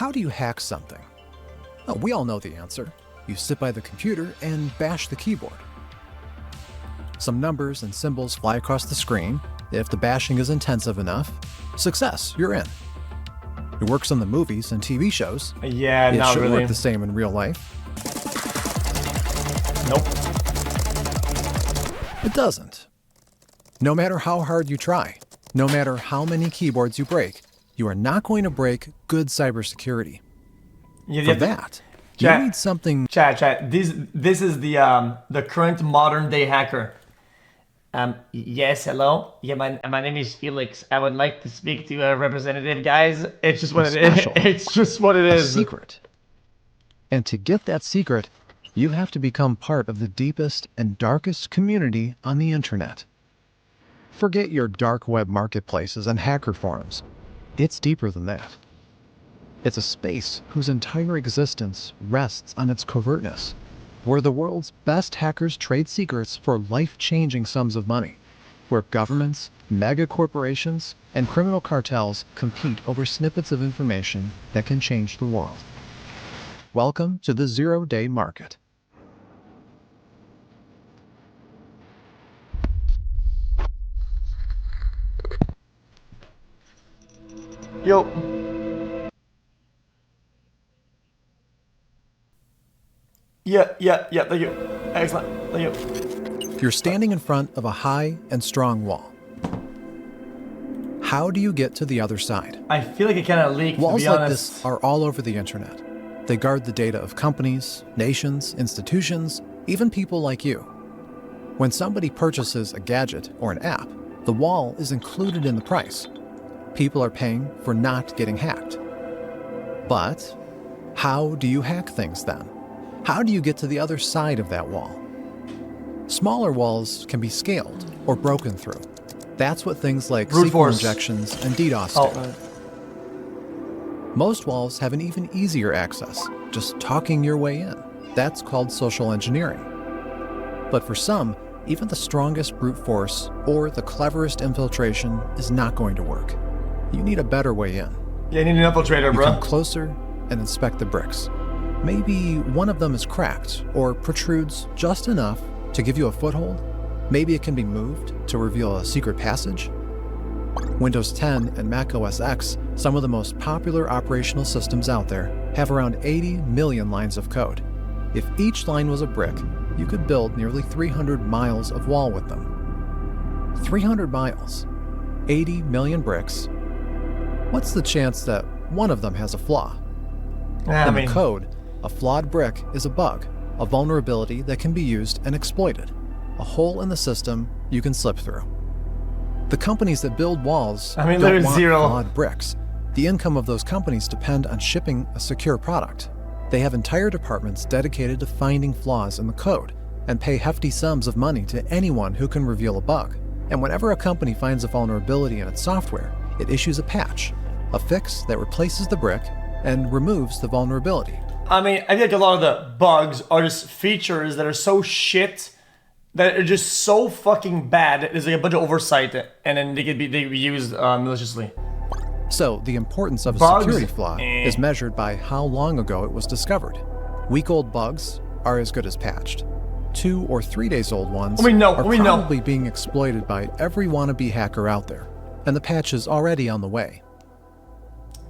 How do you hack something? Oh, we all know the answer. You sit by the computer and bash the keyboard. Some numbers and symbols fly across the screen. If the bashing is intensive enough, success, you're in. It works on the movies and TV shows. Yeah, it not should really. work the same in real life. Nope. It doesn't. No matter how hard you try, no matter how many keyboards you break, you are not going to break good cybersecurity. For that, you need something. Chat. This is the current modern day hacker. Yes, hello. Yeah, my name is Felix. I would like to speak to a representative, guys. It's just what it is. It's just what it is. A secret. And to get that secret, you have to become part of the deepest and darkest community on the internet. Forget your dark web marketplaces and hacker forums. It's deeper than that. It's a space whose entire existence rests on its covertness, where the world's best hackers trade secrets for life-changing sums of money, where governments, mega corporations, and criminal cartels compete over snippets of information that can change the world. Welcome to the zero-day market. Yo. Yeah, thank you. Excellent, thank you. You're standing in front of a high and strong wall. How do you get to the other side? I feel like it kind of leaked, Walls to be like honest. this are all over the internet. They guard the data of companies, nations, institutions, even people like you. When somebody purchases a gadget or an app, the wall is included in the price. People are paying for not getting hacked. But how do you hack things then? How do you get to the other side of that wall? Smaller walls can be scaled or broken through. That's what things like Brute SQL force injections and DDoS do. Most walls have an even easier access, just talking your way in. That's called social engineering. But for some, even the strongest brute force or the cleverest infiltration is not going to work. You need a better way in. Yeah, you need an infiltrator, bro. You come closer and inspect the bricks. Maybe one of them is cracked or protrudes just enough to give you a foothold. Maybe it can be moved to reveal a secret passage. Windows 10 and Mac OS X, some of the most popular operational systems out there, have around 80 million lines of code. If each line was a brick, you could build nearly 300 miles of wall with them. 300 miles, 80 million bricks. What's the chance that one of them has a flaw? In the code, a flawed brick is a bug, a vulnerability that can be used and exploited, a hole in the system you can slip through. The companies that build walls don't want flawed bricks. The income of those companies depend on shipping a secure product. They have entire departments dedicated to finding flaws in the code and pay hefty sums of money to anyone who can reveal a bug. And whenever a company finds a vulnerability in its software, it issues a patch, a fix that replaces the brick and removes the vulnerability. I mean, I feel like a lot of the bugs are just features that are so shit that are just so fucking bad. There's like a bunch of oversight, and then they could be used maliciously. So the importance of a Bugs? security flaw is measured by how long ago it was discovered. Week-old bugs are as good as patched. 2 or 3 days old ones are probably being exploited by every wannabe hacker out there, and the patch is already on the way.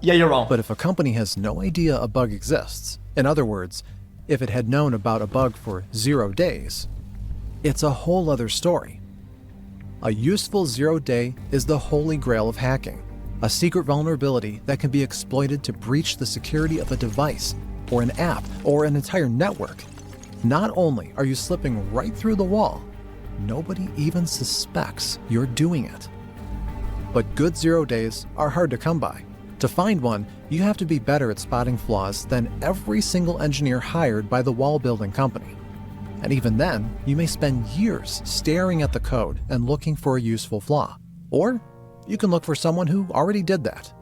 Yeah, you're wrong. But if a company has no idea a bug exists, in other words, if it had known about a bug for 0 days, it's a whole other story. A useful 0 day is the holy grail of hacking, a secret vulnerability that can be exploited to breach the security of a device, or an app, or an entire network. Not only are you slipping right through the wall, nobody even suspects you're doing it. But good 0 days are hard to come by. To find one, you have to be better at spotting flaws than every single engineer hired by the wall building company. And even then, you may spend years staring at the code and looking for a useful flaw. Or you can look for someone who already did that.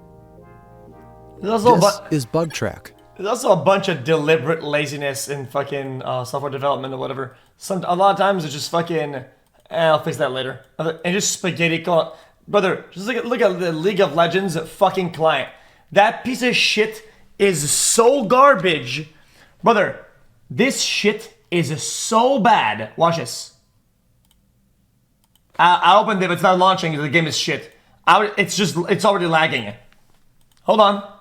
This is BugTrack. There's also a bunch of deliberate laziness in fucking software development or whatever. A lot of times it's just fucking, I'll fix that later. And just spaghetti code. Brother, just look at the League of Legends fucking client. That piece of shit is so garbage. Brother, this shit is so bad. Watch this. I opened it, but it's not launching. The game is shit. It's already lagging. Hold on.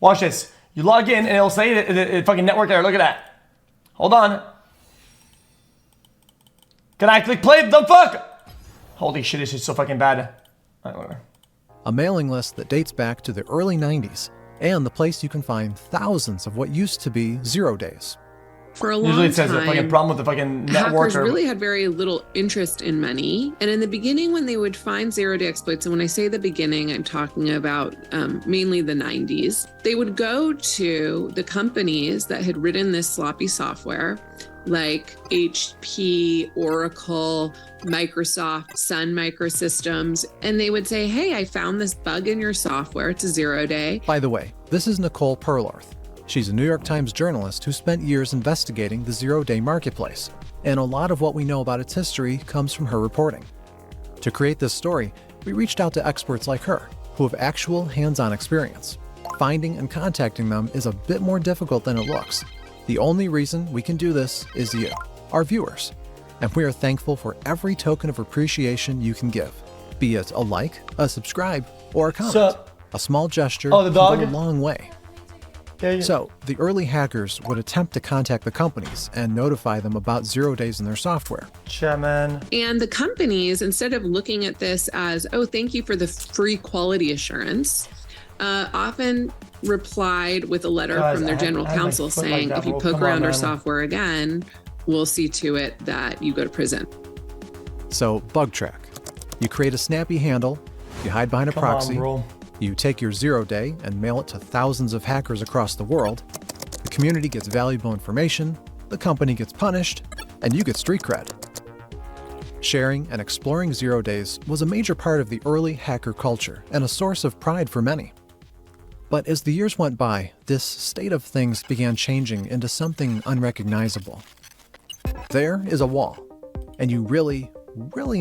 Watch this. You log in and it'll say the fucking network error. Look at that. Hold on. Can I click play? The fuck? Holy shit, this is so fucking bad. Alright, whatever. A mailing list that dates back to the early 90s, and the place you can find thousands of what used to be 0 days. For a long Usually it says time, a fucking problem with the fucking network. hackers really had very little interest in money. And in the beginning, when they would find zero-day exploits, and when I say the beginning, I'm talking about mainly the 90s, they would go to the companies that had written this sloppy software, like HP, Oracle, Microsoft, Sun Microsystems, and they would say, hey, I found this bug in your software. It's a 0 day. By the way, this is Nicole Perlarth. She's a New York Times journalist who spent years investigating the 0 day marketplace, and a lot of what we know about its history comes from her reporting. To create this story, we reached out to experts like her, who have actual hands-on experience. Finding and contacting them is a bit more difficult than it looks. The only reason we can do this is you, our viewers, and we are thankful for every token of appreciation you can give, be it a like, a subscribe, or a comment. A small gesture the dog? can go a long way. Yeah. So, the early hackers would attempt to contact the companies and notify them about 0 days in their software. Yeah, man. And the companies, instead of looking at this as, oh, thank you for the free quality assurance, often replied with a letter from their general counsel saying, if you poke around our software again, we'll see to it that you go to prison. So, bug track. You create a snappy handle, you hide behind a proxy, you take your 0 day and mail it to thousands of hackers across the world. The community gets valuable information, the company gets punished, and you get street cred. Sharing and exploring 0 days was a major part of the early hacker culture and a source of pride for many. But as the years went by, this state of things began changing into something unrecognizable. There is a wall, and you really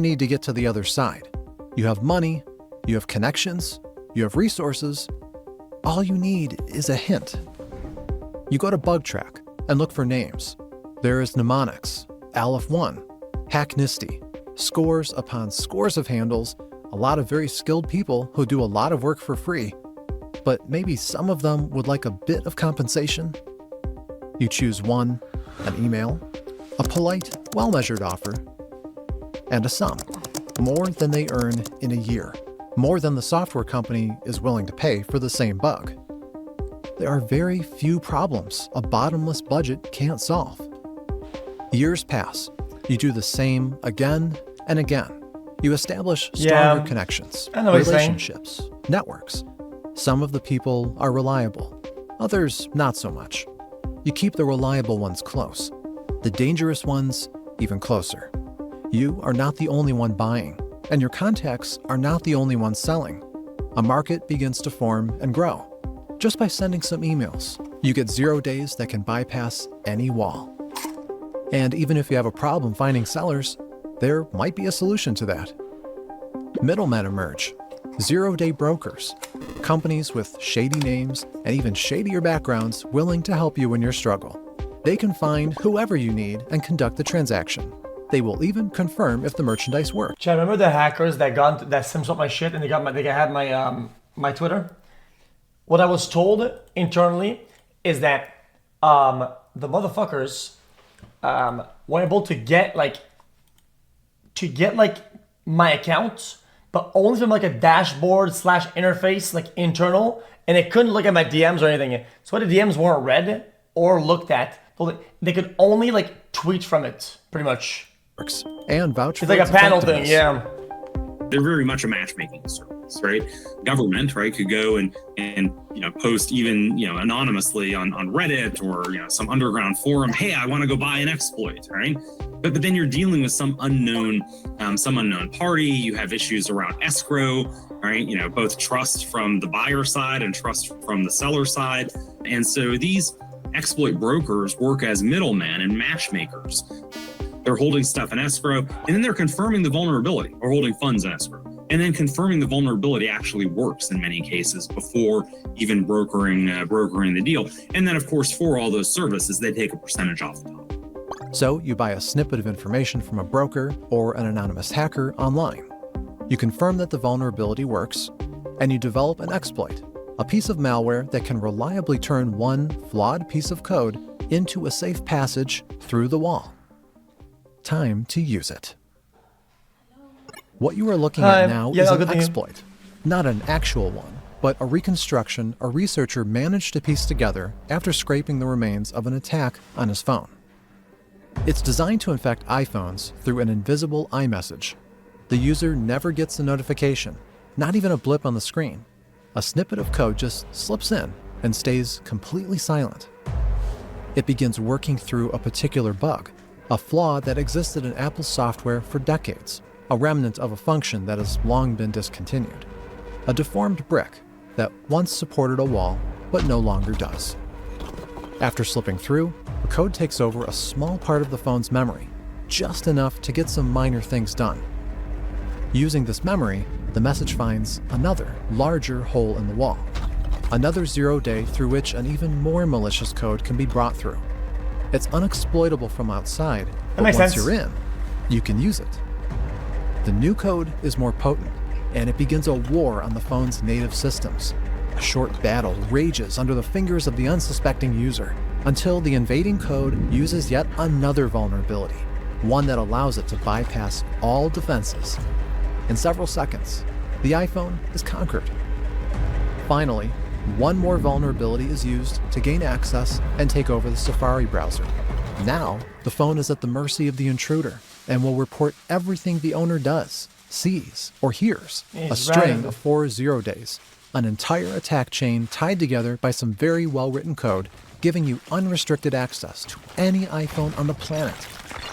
need to get to the other side. You have money, you have connections, you have resources. All you need is a hint. You go to BugTrack and look for names. There is Mnemonics, Aleph1, Hacknisty, scores upon scores of handles, a lot of very skilled people who do a lot of work for free, but maybe some of them would like a bit of compensation. You choose one, an email, a polite, well-measured offer, and a sum, more than they earn in a year. More than the software company is willing to pay for the same bug. There are very few problems a bottomless budget can't solve. Years pass. You do the same again and again. You establish stronger connections, relationships, networks. Some of the people are reliable, others not so much. You keep the reliable ones close, the dangerous ones even closer. You are not the only one buying, and your contacts are not the only ones selling. A market begins to form and grow. Just by sending some emails, you get 0 days that can bypass any wall. And even if you have a problem finding sellers, there might be a solution to that. Middlemen emerge, 0 day brokers, companies with shady names and even shadier backgrounds willing to help you in your struggle. They can find whoever you need and conduct the transaction. They will even confirm if the merchandise works. Chad, remember the hackers that sims up my shit and they had my Twitter? What I was told internally is that the motherfuckers were able to get my account, but only from like a dashboard / interface, like internal, and they couldn't look at my DMs or anything. So the DMs weren't read or looked at. They could only like tweet from it, pretty much. And vouch for it's like a panel thing, yeah. They're very much a matchmaking service, right? Government, right, could go and post even anonymously on Reddit or some underground forum. Hey, I want to go buy an exploit, right? But then you're dealing with some unknown party. You have issues around escrow, right? Both trust from the buyer side and trust from the seller side, and so these exploit brokers work as middlemen and matchmakers. They're holding stuff in escrow, and then they're confirming the vulnerability or holding funds in escrow. and then confirming the vulnerability actually works in many cases before even brokering the deal. And then, of course, for all those services, they take a percentage off the top. So you buy a snippet of information from a broker or an anonymous hacker online. You confirm that the vulnerability works, and you develop an exploit, a piece of malware that can reliably turn one flawed piece of code into a safe passage through the wall. Time to use it. What you are looking at now is an exploit, not an actual one, but a reconstruction a researcher managed to piece together after scraping the remains of an attack on his phone. It's designed to infect iPhones through an invisible iMessage. The user never gets a notification, not even a blip on the screen. A snippet of code just slips in and stays completely silent. It begins working through a particular bug, a flaw that existed in Apple's software for decades, a remnant of a function that has long been discontinued, a deformed brick that once supported a wall but no longer does. After slipping through, the code takes over a small part of the phone's memory, just enough to get some minor things done. Using this memory, the message finds another, larger hole in the wall, another 0 day through which an even more malicious code can be brought through. It's unexploitable from outside, but once you're in, you can use it. The new code is more potent, and it begins a war on the phone's native systems. A short battle rages under the fingers of the unsuspecting user until the invading code uses yet another vulnerability, one that allows it to bypass all defenses. In several seconds, the iPhone is conquered. Finally, one more vulnerability is used to gain access and take over the Safari browser. Now, the phone is at the mercy of the intruder and will report everything the owner does, sees, or hears. A string of 4 0 days, an entire attack chain tied together by some very well-written code, giving you unrestricted access to any iPhone on the planet.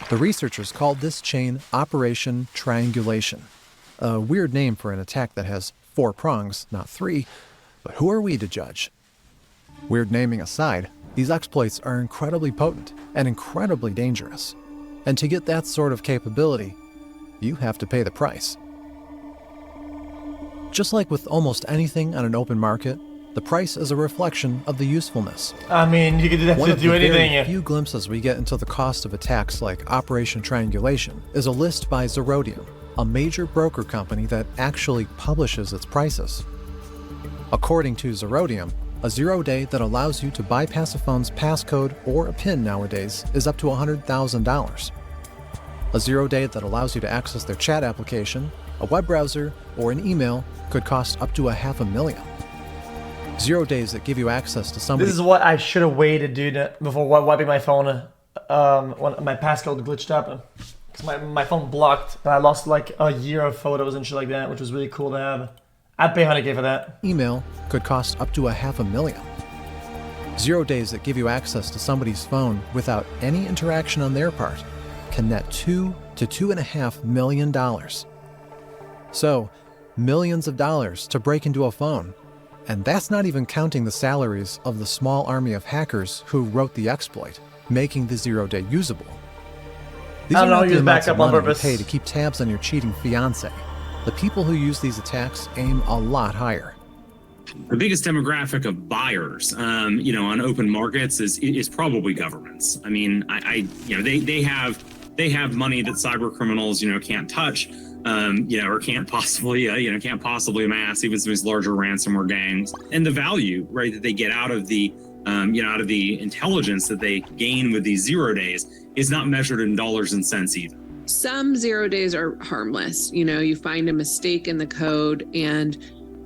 The researchers called this chain Operation Triangulation. A weird name for an attack that has 4 prongs, not 3, but who are we to judge? Weird naming aside, these exploits are incredibly potent and incredibly dangerous. And to get that sort of capability, you have to pay the price. Just like with almost anything on an open market, the price is a reflection of the usefulness. I mean, you could do that One to of do the anything. very few glimpses we get into the cost of attacks like Operation Triangulation is a list by Zerodium, a major broker company that actually publishes its prices. According to Zerodium, a 0 day that allows you to bypass a phone's passcode or a PIN nowadays is up to $100,000. A 0 day that allows you to access their chat application, a web browser, or an email could cost up to $500,000. 0 days that give you access to somebody. This is what I should have waited, dude, before wiping my phone when my passcode glitched up. Because my phone blocked, and I lost like a year of photos and shit like that, which was really cool to have. I'd pay $100K for that. Email could cost up to $500,000. 0 days that give you access to somebody's phone without any interaction on their part can net $2 to $2.5 million. So, millions of dollars to break into a phone. And that's not even counting the salaries of the small army of hackers who wrote the exploit, making the 0 day usable. These are not the amounts of money you pay to keep tabs on your cheating fiancé. The people who use these attacks aim a lot higher. The biggest demographic of buyers, on open markets is probably governments. I mean, they have money that cyber criminals, can't touch, or can't possibly amass, even some of these larger ransomware gangs. And the value, right, that they get out of the intelligence that they gain with these 0 days is not measured in dollars and cents either. Some 0 days are harmless. You find a mistake in the code and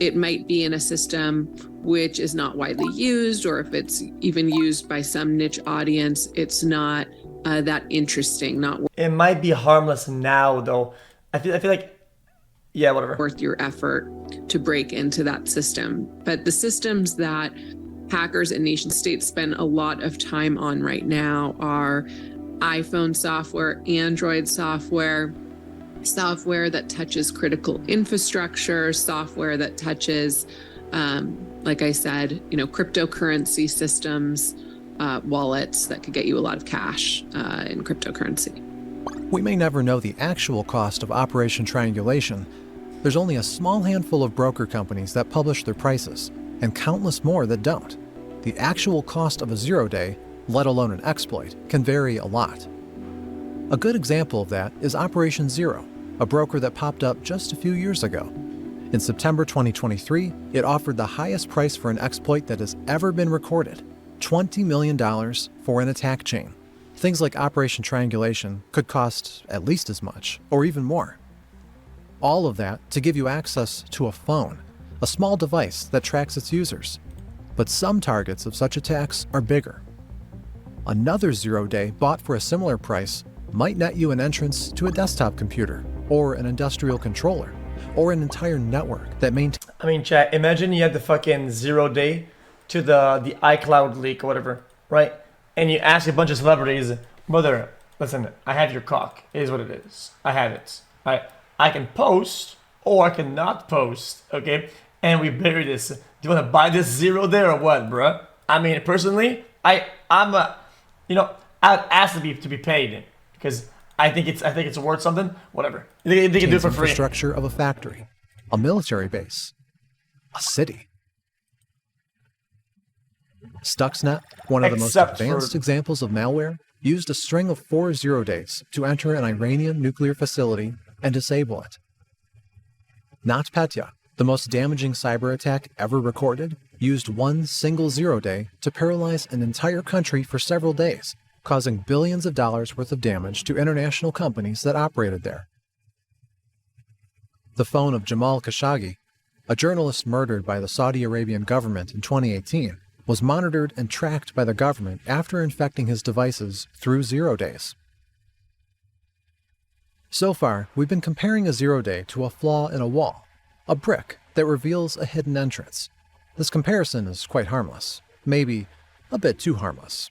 it might be in a system which is not widely used, or if it's even used by some niche audience, it's not that interesting. It might be harmless now, though. I feel like, yeah, whatever. Worth your effort to break into that system. But the systems that hackers and nation states spend a lot of time on right now are iPhone software, Android software that touches critical infrastructure, software that touches, like I said, cryptocurrency systems, wallets that could get you a lot of cash in cryptocurrency. We may never know the actual cost of Operation Triangulation, There's only a small handful of broker companies that publish their prices, and countless more that don't. The actual cost of a zero-day, let alone an exploit, can vary a lot. A good example of that is Operation Zero, a broker that popped up just a few years ago. In September 2023, it offered the highest price for an exploit that has ever been recorded, $20 million for an attack chain. Things like Operation Triangulation could cost at least as much, or even more. All of that to give you access to a phone, a small device that tracks its users. But some targets of such attacks are bigger. Another zero-day bought for a similar price might net you an entrance to a desktop computer, or an industrial controller, or an entire network that maintains... I mean, chat, imagine you had the fucking 0 day to the iCloud leak or whatever, right? And you ask a bunch of celebrities, brother, listen, I have your cock. It is what it is. I have it. Right? I can post or I can not post, okay? And we bury this. Do you want to buy this 0 day or what, bruh? I mean, personally, I'd ask to be paid because I think it's worth something. Whatever. They can do it for free. Infrastructure of a factory, a military base, a city. Stuxnet, one of the most advanced examples of malware, used a string of 4 0 days to enter an Iranian nuclear facility and disable it. NotPetya, the most damaging cyber attack ever recorded, used one single 0 day to paralyze an entire country for several days, causing billions of dollars worth of damage to international companies that operated there. The phone of Jamal Khashoggi, a journalist murdered by the Saudi Arabian government in 2018, was monitored and tracked by the government after infecting his devices through 0 days. So far, we've been comparing a 0 day to a flaw in a wall, a brick that reveals a hidden entrance. This comparison is quite harmless, maybe a bit too harmless.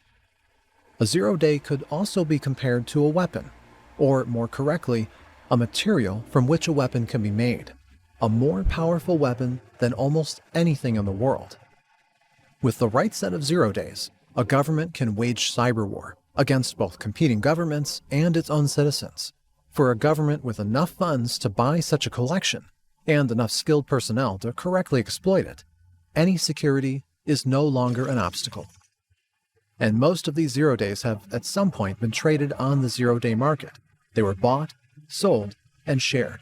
A 0 day could also be compared to a weapon, or more correctly, a material from which a weapon can be made, a more powerful weapon than almost anything in the world. With the right set of 0 days, a government can wage cyber war against both competing governments and its own citizens. For a government with enough funds to buy such a collection, and enough skilled personnel to correctly exploit it, any security is no longer an obstacle. And most of these 0 days have at some point been traded on the 0 day market. They were bought, sold, and shared.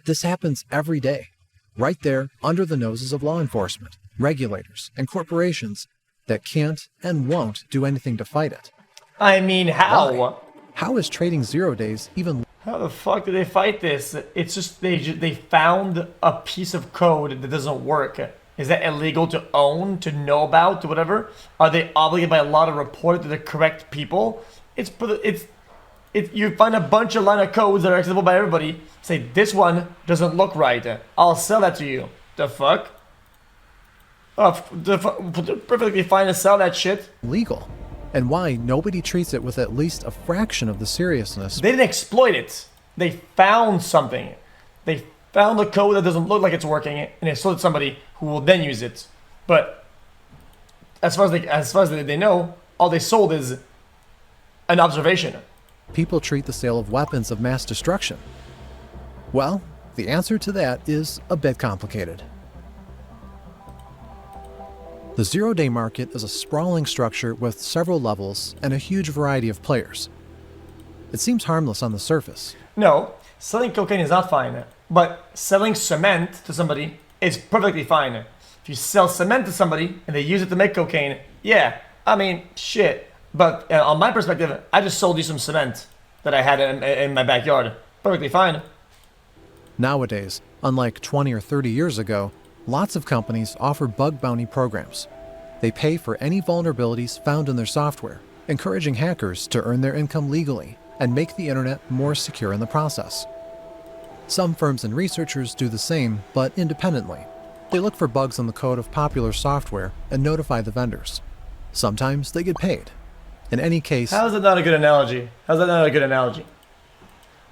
This happens every day, right there under the noses of law enforcement, regulators, and corporations that can't and won't do anything to fight it. I mean, how? Why? How is trading 0 days even... How the fuck do they fight this? It's just they found a piece of code that doesn't work. Is that illegal to own, to know about, to whatever? Are they obligated by law to report it to the correct people? You find a bunch of line of codes that are accessible by everybody. Say, this one doesn't look right. I'll sell that to you. The fuck? Perfectly fine to sell that shit. Legal. And why nobody treats it with at least a fraction of the seriousness. They didn't exploit it. They found something. They found a code that doesn't look like it's working, and they sold it to somebody who will then use it. But as far as they know, all they sold is an observation. People treat the sale of weapons of mass destruction. Well, the answer to that is a bit complicated. The 0 day market is a sprawling structure with several levels and a huge variety of players. It seems harmless on the surface. No, selling cocaine is not fine, but selling cement to somebody is perfectly fine. If you sell cement to somebody and they use it to make cocaine, yeah, I mean, shit. But on my perspective, I just sold you some cement that I had in my backyard. Perfectly fine. Nowadays, unlike 20 or 30 years ago, lots of companies offer bug bounty programs. They pay for any vulnerabilities found in their software, encouraging hackers to earn their income legally and make the internet more secure in the process. Some firms and researchers do the same, but independently. They look for bugs in the code of popular software and notify the vendors. Sometimes they get paid. In any case... How is that not a good analogy? How's that not a good analogy?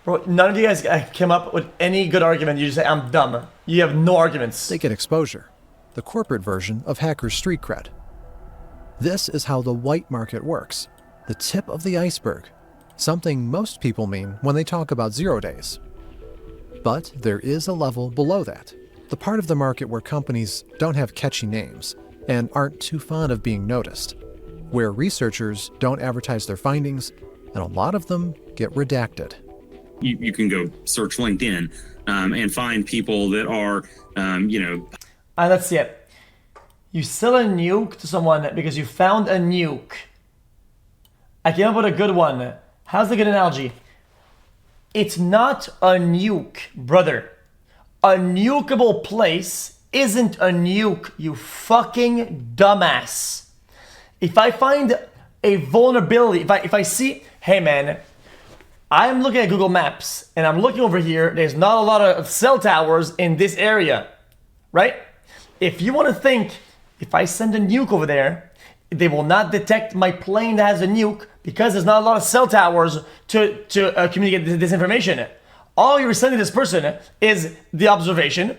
Bro, none of you guys came up with any good argument. You just say, I'm dumb. You have no arguments. They get exposure. The corporate version of hackers' street cred. This is how the white market works. The tip of the iceberg. Something most people mean when they talk about 0 days. But there is a level below that, the part of the market where companies don't have catchy names and aren't too fond of being noticed, where researchers don't advertise their findings, and a lot of them get redacted. You can go search LinkedIn and find people that are, Let's see it. You sell a nuke to someone because you found a nuke. I came up with a good one. How's a good analogy? It's not a nuke, brother. A nukeable place isn't a nuke, you fucking dumbass. If I find a vulnerability, if I see, hey man, I'm looking at Google Maps and I'm looking over here, there's not a lot of cell towers in this area, right? If you want to think, if I send a nuke over there, they will not detect my plane that has a nuke because there's not a lot of cell towers to communicate this information. All you're sending this person is the observation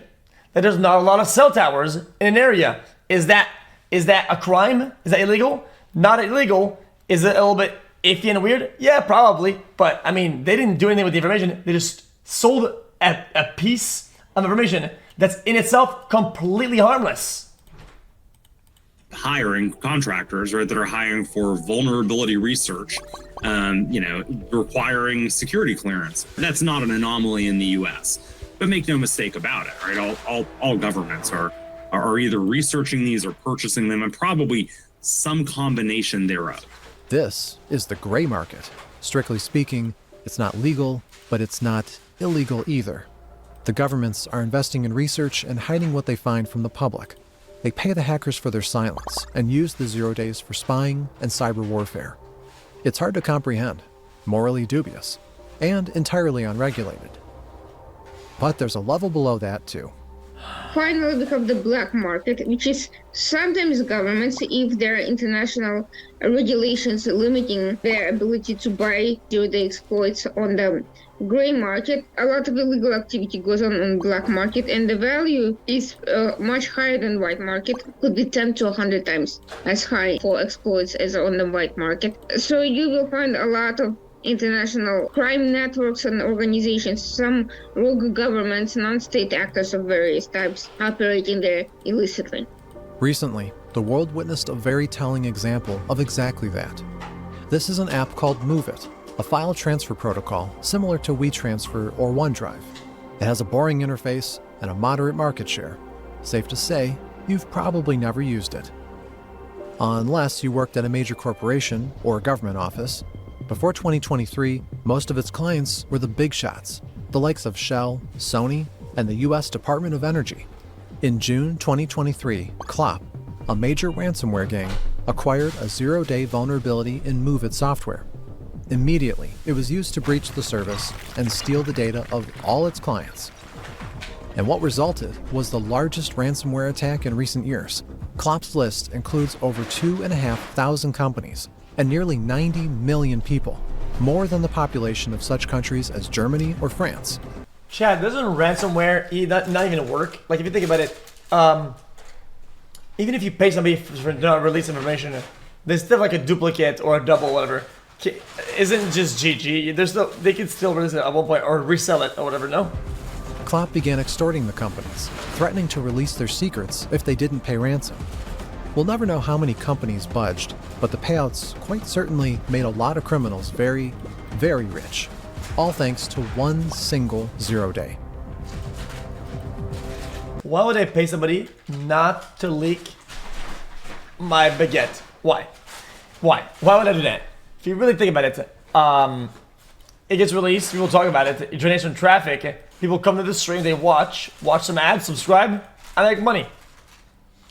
that there's not a lot of cell towers in an area. Is that a crime? Is that illegal? Not illegal. Is it a little bit iffy and weird? Yeah, probably. But I mean, they didn't do anything with the information. They just sold a piece of information that's in itself completely harmless. Hiring contractors, right, that are hiring for vulnerability research, requiring security clearance. That's not an anomaly in the U.S. But make no mistake about it, right? All governments are either researching these or purchasing them, and probably some combination thereof. This is the gray market. Strictly speaking, it's not legal, but it's not illegal either. The governments are investing in research and hiding what they find from the public. They pay the hackers for their silence and use the 0 days for spying and cyber warfare. It's hard to comprehend, morally dubious, and entirely unregulated. But there's a level below that too. Finally, we have the black market, which is sometimes governments, if there are international regulations limiting their ability to buy zero-day exploits on the gray market. A lot of illegal activity goes on black market, and the value is much higher than white market. Could be 10 to 100 times as high for exploits as on the white market. So you will find a lot of international crime networks and organizations, some rogue governments, non-state actors of various types operating there illicitly. Recently, the world witnessed a very telling example of exactly that. This is an app called MoveIt, a file transfer protocol similar to WeTransfer or OneDrive. It has a boring interface and a moderate market share. Safe to say, you've probably never used it. Unless you worked at a major corporation or a government office. Before 2023, most of its clients were the big shots, the likes of Shell, Sony, and the US Department of Energy. In June 2023, Clop, a major ransomware gang, acquired a 0-day vulnerability in MoveIt software. Immediately, it was used to breach the service and steal the data of all its clients. And what resulted was the largest ransomware attack in recent years. Clop's list includes over 2,500 companies and nearly 90 million people, more than the population of such countries as Germany or France. Chad, doesn't ransomware not even work? Like if you think about it, even if you pay somebody for not release information, there's still like a duplicate or a double, whatever. Isn't just GG? They can still release it at one point or resell it or whatever. No. Clop began extorting the companies, threatening to release their secrets if they didn't pay ransom. We'll never know how many companies budged, but the payouts quite certainly made a lot of criminals very, very rich, all thanks to one single 0-day. Why would I pay somebody not to leak my baguette? Why? Why would I do that? If you really think about it, it gets released, people talk about it, it generates some traffic, people come to the stream, they watch some ads, subscribe, I make money.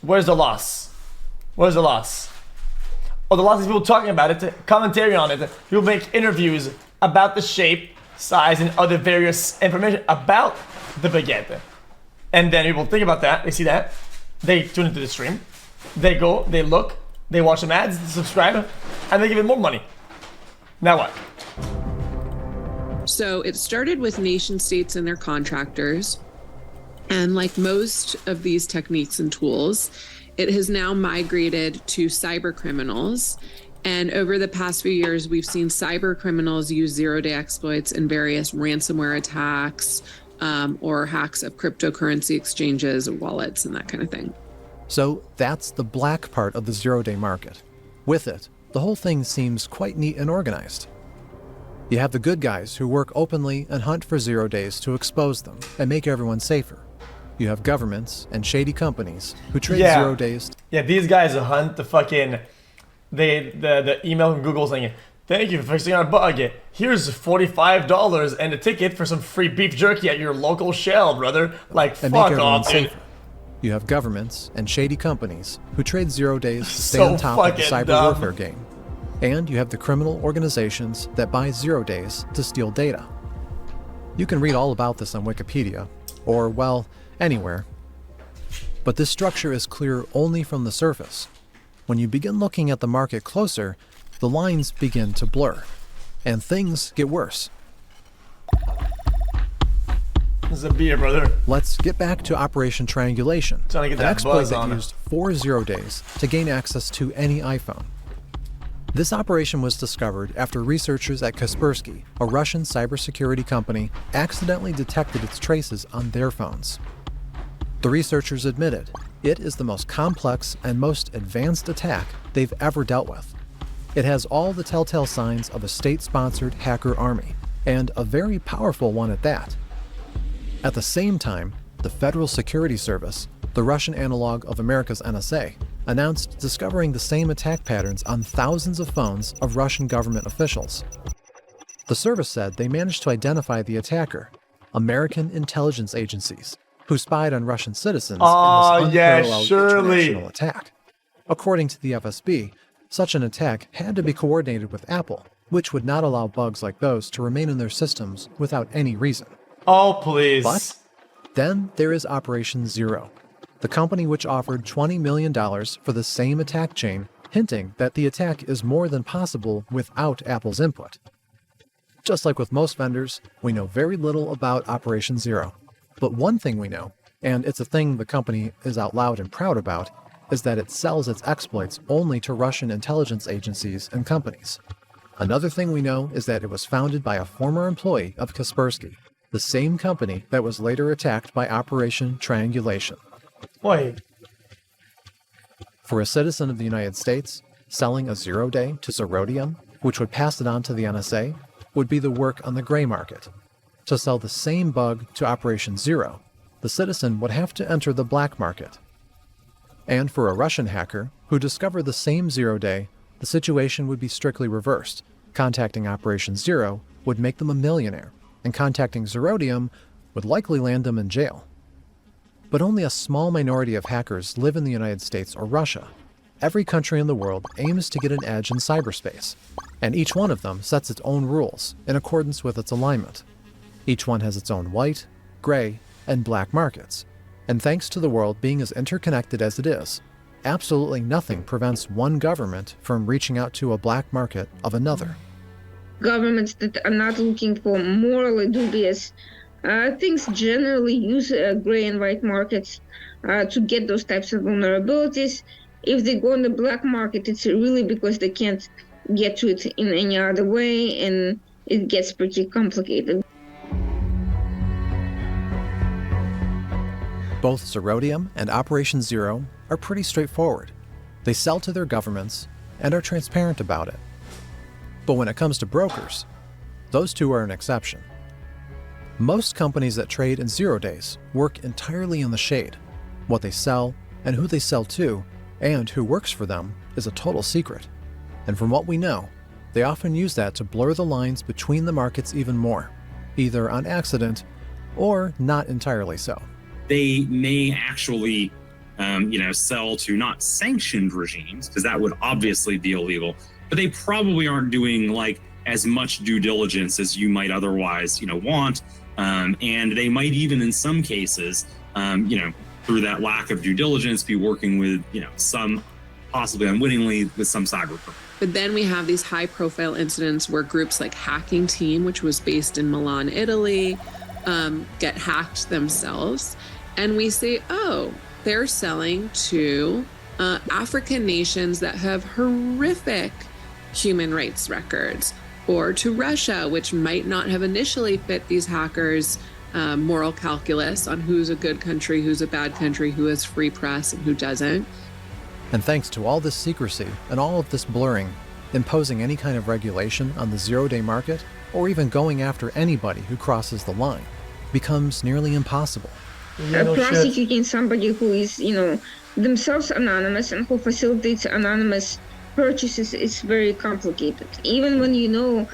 Where's the loss? Where's the loss? Oh, the loss is people talking about it, commentary on it, people make interviews about the shape, size, and other various information about the baguette. And then people think about that, they see that, they tune into the stream, they go, they look, they watch some ads, they subscribe, and they give it more money. Now what? So it started with nation states and their contractors. And like most of these techniques and tools, it has now migrated to cyber criminals. And over the past few years, we've seen cyber criminals use 0-day exploits in various ransomware attacks, or hacks of cryptocurrency exchanges, wallets, and that kind of thing. So that's the black part of the zero-day market. With it, the whole thing seems quite neat and organized. You have the good guys who work openly and hunt for 0 days to expose them and make everyone safer. You have governments and shady companies who trade 0 days. Yeah, these guys hunt the fucking the email from Google saying, "Thank you for fixing our bug. Here's $45 and a ticket for some free beef jerky at your local Shell, brother." Like, and fuck make everyone off, dude. safer. You have governments and shady companies who trade 0 days to stay So on top of the fucking cyber dumb. warfare game. And you have the criminal organizations that buy 0 days to steal data. You can read all about this on Wikipedia, or, well, anywhere. But this structure is clear only from the surface. When you begin looking at the market closer, the lines begin to blur, and things get worse. This is a beer, brother. Let's get back to Operation Triangulation, Trying to get an that exploit buzz that on. used 4 0 days to gain access to any iPhone. This operation was discovered after researchers at Kaspersky, a Russian cybersecurity company, accidentally detected its traces on their phones. The researchers admitted it is the most complex and most advanced attack they've ever dealt with. It has all the telltale signs of a state-sponsored hacker army, and a very powerful one at that. At the same time, the Federal Security Service, the Russian analog of America's NSA, announced discovering the same attack patterns on thousands of phones of Russian government officials. The service said they managed to identify the attacker, American intelligence agencies, who spied on Russian citizens in this unparalleled international attack. According to the FSB, such an attack had to be coordinated with Apple, which would not allow bugs like those to remain in their systems without any reason. Oh, please. But then there is Operation Zero, the company which offered $20 million for the same attack chain, hinting that the attack is more than possible without Apple's input. Just like with most vendors, we know very little about Operation Zero. But one thing we know, and it's a thing the company is out loud and proud about, is that it sells its exploits only to Russian intelligence agencies and companies. Another thing we know is that it was founded by a former employee of Kaspersky, the same company that was later attacked by Operation Triangulation. Wait. For a citizen of the United States, selling a 0 day to Zerodium, which would pass it on to the NSA, would be the work on the gray market. To sell the same bug to Operation Zero, the citizen would have to enter the black market. And for a Russian hacker who discovered the same 0 day, the situation would be strictly reversed. Contacting Operation Zero would make them a millionaire, and contacting Zerodium would likely land them in jail. But only a small minority of hackers live in the United States or Russia. Every country in the world aims to get an edge in cyberspace, and each one of them sets its own rules in accordance with its alignment. Each one has its own white, gray, and black markets, and thanks to the world being as interconnected as it is, absolutely nothing prevents one government from reaching out to a black market of another. Governments that are not looking for morally dubious things generally use gray and white markets to get those types of vulnerabilities. If they go on the black market, it's really because they can't get to it in any other way, and it gets pretty complicated. Both Zerodium and Operation Zero are pretty straightforward. They sell to their governments and are transparent about it. But when it comes to brokers, those two are an exception. Most companies that trade in 0 days work entirely in the shade. What they sell and who they sell to and who works for them is a total secret. And from what we know, they often use that to blur the lines between the markets even more, either on accident or not entirely so. They may actually, sell to not sanctioned regimes, because that would obviously be illegal, but they probably aren't doing like as much due diligence as you might otherwise, want. And they might even, in some cases, through that lack of due diligence, be working with, some possibly unwittingly with some cyber criminal. But then we have these high profile incidents where groups like Hacking Team, which was based in Milan, Italy, get hacked themselves. And we say, oh, they're selling to African nations that have horrific human rights records, or to Russia, which might not have initially fit these hackers' moral calculus on who's a good country, who's a bad country, who has free press and who doesn't. And thanks to all this secrecy and all of this blurring, imposing any kind of regulation on the zero-day market, or even going after anybody who crosses the line, becomes nearly impossible. Prosecuting somebody who is, themselves anonymous and who facilitates anonymous purchases is very complicated. Even when you know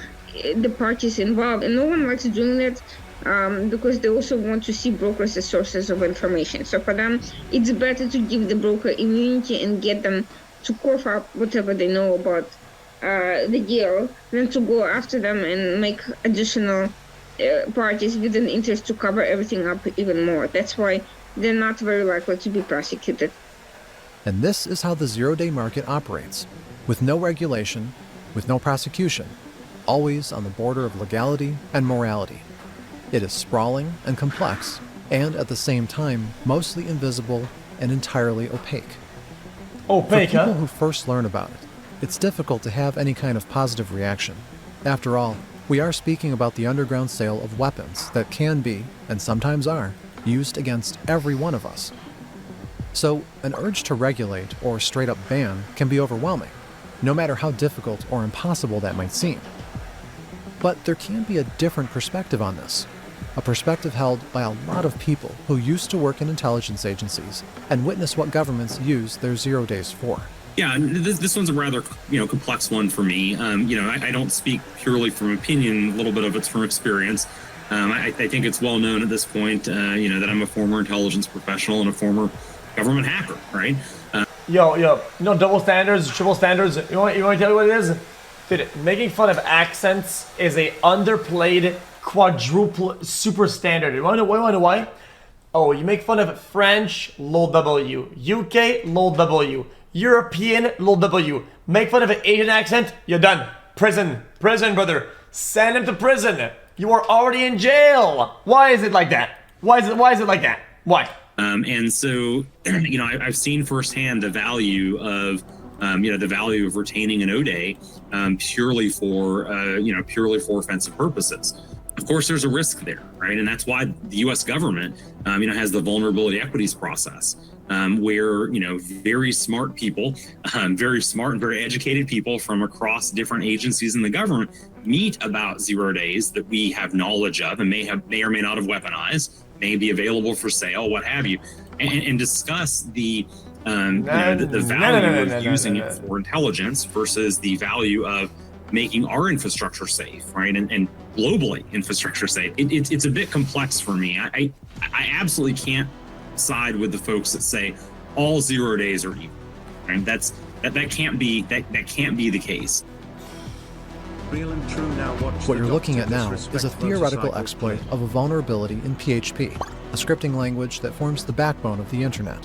the parties involved, and no one likes doing that because they also want to see brokers as sources of information. So for them, it's better to give the broker immunity and get them to cough up whatever they know about the deal than to go after them and make additional parties with an interest to cover everything up even more. That's why they're not very likely to be prosecuted. And this is how the zero-day market operates, with no regulation, with no prosecution, always on the border of legality and morality. It is sprawling and complex, and at the same time, mostly invisible and entirely opaque. Opaque, For people huh? who first learn about it, it's difficult to have any kind of positive reaction. After all, we are speaking about the underground sale of weapons that can be, and sometimes are, used against every one of us. So, an urge to regulate or straight up ban can be overwhelming, no matter how difficult or impossible that might seem. But there can be a different perspective on this, a perspective held by a lot of people who used to work in intelligence agencies and witness what governments use their 0 days for. Yeah, this one's a rather complex one for me. I don't speak purely from opinion. A little bit of it's from experience. I think it's well known at this point, that I'm a former intelligence professional and a former government hacker, right? Yo, double standards, triple standards. You want to tell you what it is? Dude, making fun of accents is a underplayed quadruple super standard. You want to know why? Oh, you make fun of French, lol W. UK, lol W. European, lol W. Make fun of an Asian accent, you're done. Prison, brother. Send him to prison. You are already in jail. Why is it like that? Why is it like that? Why? And so, I've seen firsthand the value of, retaining an O-Day purely for offensive purposes. Of course, there's a risk there, right? And that's why the U.S. government, has the vulnerability equities process, where, very smart people, very smart and very educated people from across different agencies in the government meet about 0 days that we have knowledge of and may or may not have weaponized, may be available for sale, what have you, and discuss the value of using it for intelligence versus the value of making our infrastructure safe, right? And globally infrastructure safe. It's a bit complex for me. I absolutely can't side with the folks that say all 0 days are evil. Right? That can't be the case. What you're looking at now is a theoretical exploit of a vulnerability in PHP, a scripting language that forms the backbone of the internet,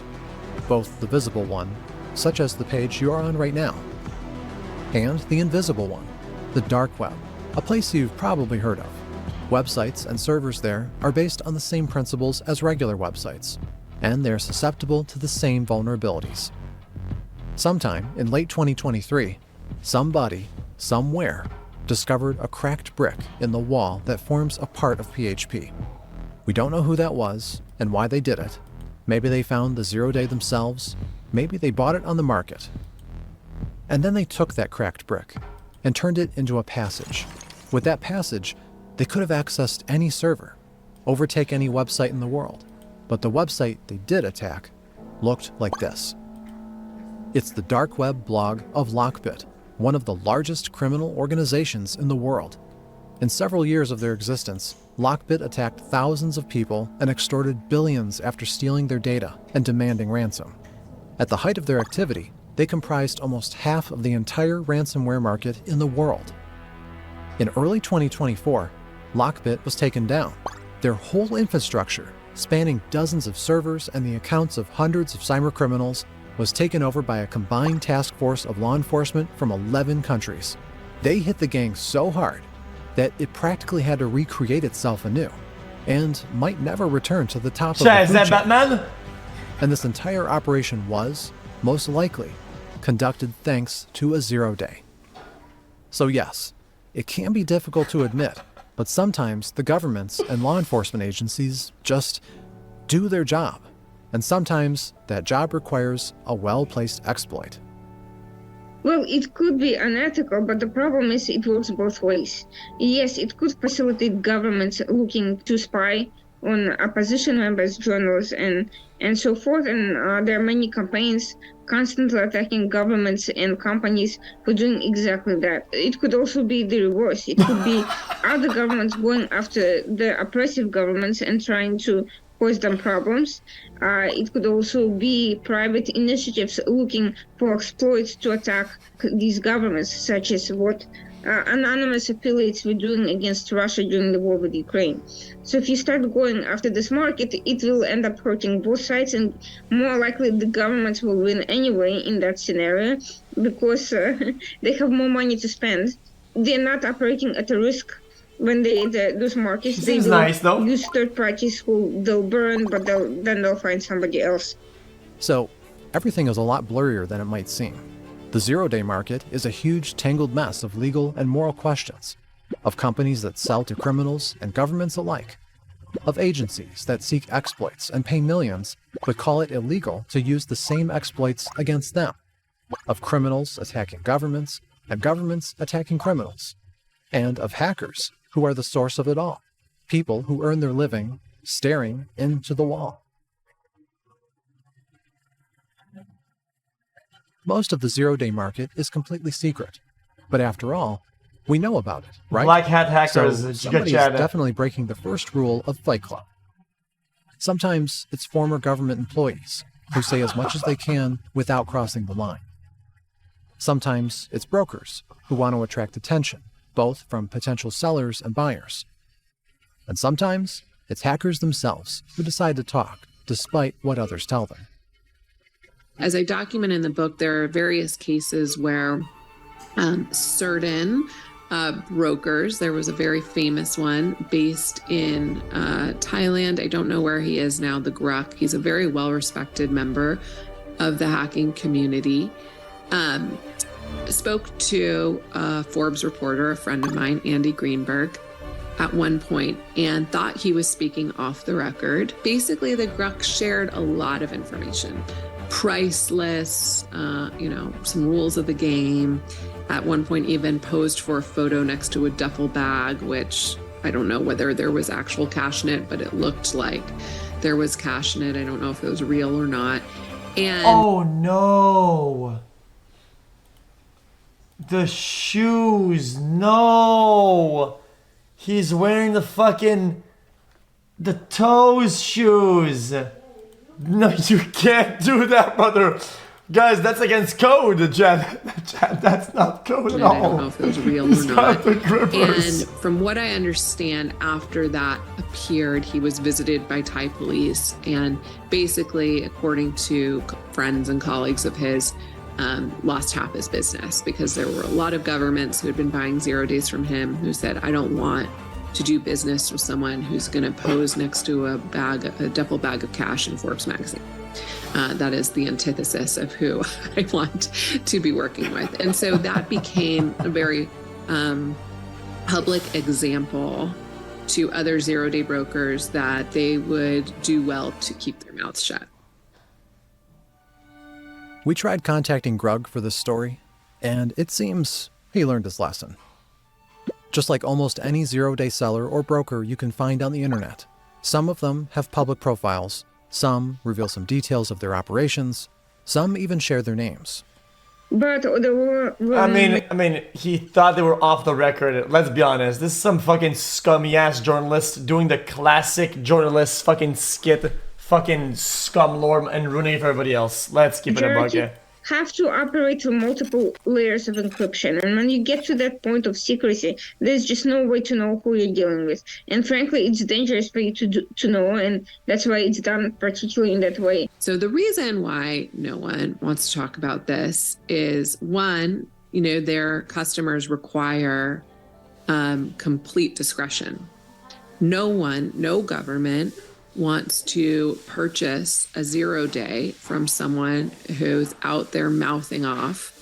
both the visible one, such as the page you are on right now, and the invisible one, the dark web, a place you've probably heard of. Websites and servers there are based on the same principles as regular websites, and they're susceptible to the same vulnerabilities. Sometime in late 2023, somebody, somewhere, discovered a cracked brick in the wall that forms a part of PHP. We don't know who that was and why they did it. Maybe they found the 0 day themselves, maybe they bought it on the market. And then they took that cracked brick and turned it into a passage. With that passage, they could have accessed any server, overtake any website in the world. But the website they did attack looked like this. It's the dark web blog of Lockbit, one of the largest criminal organizations in the world. In several years of their existence, Lockbit attacked thousands of people and extorted billions after stealing their data and demanding ransom. At the height of their activity, they comprised almost half of the entire ransomware market in the world. In early 2024, Lockbit was taken down. Their whole infrastructure, spanning dozens of servers and the accounts of hundreds of cybercriminals, was taken over by a combined task force of law enforcement from 11 countries. They hit the gang so hard that it practically had to recreate itself anew, and might never return to the top of the food Is that chain. Batman? And this entire operation was, most likely, conducted thanks to a 0 day. So yes, it can be difficult to admit, But sometimes the governments and law enforcement agencies just do their job. And sometimes that job requires a well-placed exploit. Well, it could be unethical, but the problem is it works both ways. Yes, it could facilitate governments looking to spy on opposition members, journalists, and so forth. And there are many campaigns constantly attacking governments and companies for doing exactly that. It could also be the reverse. It could be other governments going after the oppressive governments and trying to cause them problems. It could also be private initiatives looking for exploits to attack these governments, such as what anonymous affiliates were doing against Russia during the war with Ukraine. So if you start going after this market, it will end up hurting both sides, and more likely the governments will win anyway in that scenario because they have more money to spend. They're not operating at a risk when those markets. They will nice, though. use third parties who they'll burn, but then they'll find somebody else. So everything is a lot blurrier than it might seem. The zero-day market is a huge tangled mess of legal and moral questions, of companies that sell to criminals and governments alike, of agencies that seek exploits and pay millions but call it illegal to use the same exploits against them, of criminals attacking governments and governments attacking criminals, and of hackers who are the source of it all, people who earn their living staring into the wall. Most of the zero-day market is completely secret, but after all, we know about it, right? Black hat hackers. So somebody is definitely breaking the first rule of Fight Club. Sometimes it's former government employees who say as much as they can without crossing the line. Sometimes it's brokers who want to attract attention, both from potential sellers and buyers. And sometimes it's hackers themselves who decide to talk despite what others tell them. As I document in the book, there are various cases where certain brokers, there was a very famous one based in Thailand. I don't know where he is now, the Gruk. He's a very well-respected member of the hacking community. Spoke to a Forbes reporter, a friend of mine, Andy Greenberg, at one point and thought he was speaking off the record. Basically, the Gruk shared a lot of information. Price lists, some rules of the game. At one point even posed for a photo next to a duffel bag, which I don't know whether there was actual cash in it, but it looked like there was cash in it. I don't know if it was real or not. And oh no. The shoes, no. He's wearing the toes shoes. No, you can't do that, brother. Guys, that's against code, Jen. That's not code at all. I don't know if it was real or not. And from what I understand, after that appeared, he was visited by Thai police. And basically, according to friends and colleagues of his, lost half his business because there were a lot of governments who had been buying 0 days from him who said, I don't want to do business with someone who's going to pose next to a duffel bag of cash in Forbes magazine. That is the antithesis of who I want to be working with. And so that became a very public example to other 0 day brokers that they would do well to keep their mouths shut. We tried contacting Grug for this story, and it seems he learned his lesson. Just like almost any 0 day seller or broker you can find on the internet, some of them have public profiles, some reveal some details of their operations, some even share their names. But I mean, he thought they were off the record. Let's be honest. This is some fucking scummy ass journalist doing the classic journalist fucking skit, fucking scumlord, and ruining it for everybody else. Let's keep it a bucket. Have to operate with multiple layers of encryption, and when you get to that point of secrecy, there's just no way to know who you're dealing with. And frankly, it's dangerous for you to know, and that's why it's done particularly in that way. So the reason why no one wants to talk about this is, one, their customers require complete discretion. No government wants to purchase a 0 day from someone who's out there mouthing off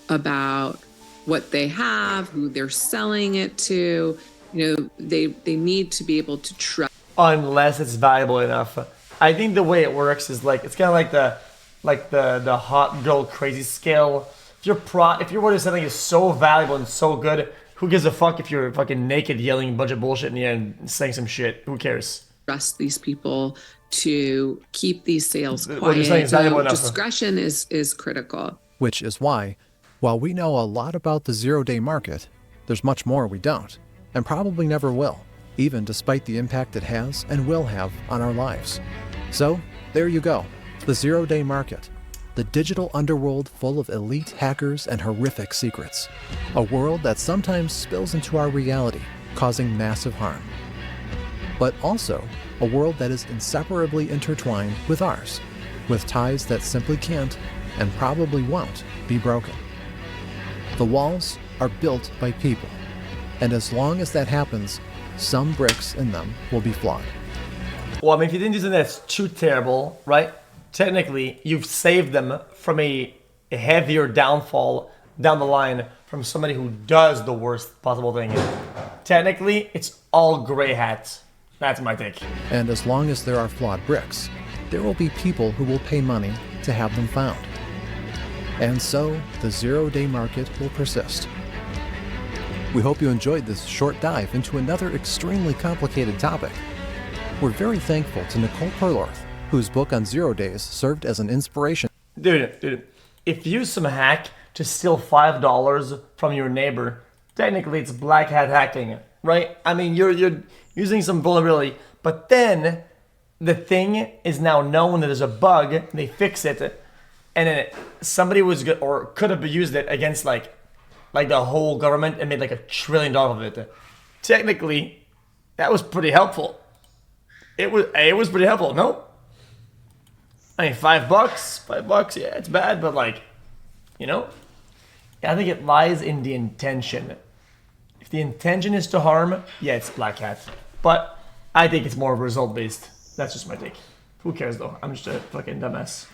about what they have, who they're selling it to, They need to be able to trust. Unless it's valuable enough. I think the way it works is like it's kind of like the hot girl crazy scale. If you're worth something is so valuable and so good, who gives a fuck if you're fucking naked yelling a bunch of bullshit in the end and saying some shit? Who cares? Trust these people to keep these sales What you're saying quiet. is valuable So enough. discretion is critical. Which is why, while we know a lot about the zero-day market, there's much more we don't, and probably never will, even despite the impact it has and will have on our lives. So, there you go, the zero-day market, the digital underworld full of elite hackers and horrific secrets, a world that sometimes spills into our reality, causing massive harm. But also, a world that is inseparably intertwined with ours, with ties that simply can't, and probably won't, be broken. The walls are built by people, and as long as that happens, some bricks in them will be flawed. Well, I mean, if you didn't do something that's too terrible, right? Technically, you've saved them from a heavier downfall down the line from somebody who does the worst possible thing. Technically, it's all gray hats. That's my take. And as long as there are flawed bricks, there will be people who will pay money to have them found. And so, the zero-day market will persist. We hope you enjoyed this short dive into another extremely complicated topic. We're very thankful to Nicole Perlorth, whose book on 0 days served as an inspiration. Dude, if you use some hack to steal $5 from your neighbor, technically it's black hat hacking, right? I mean, you're using some vulnerability, but then the thing is now known that there's a bug, they fix it, and then somebody was good or could have used it against like the whole government and made like $1 trillion of it. Technically, that was pretty helpful. It was pretty helpful. No, I mean $5, yeah, it's bad, but like, I think it lies in the intention. If the intention is to harm, yeah, it's black hat. But I think it's more result based. That's just my take. Who cares though? I'm just a fucking dumbass.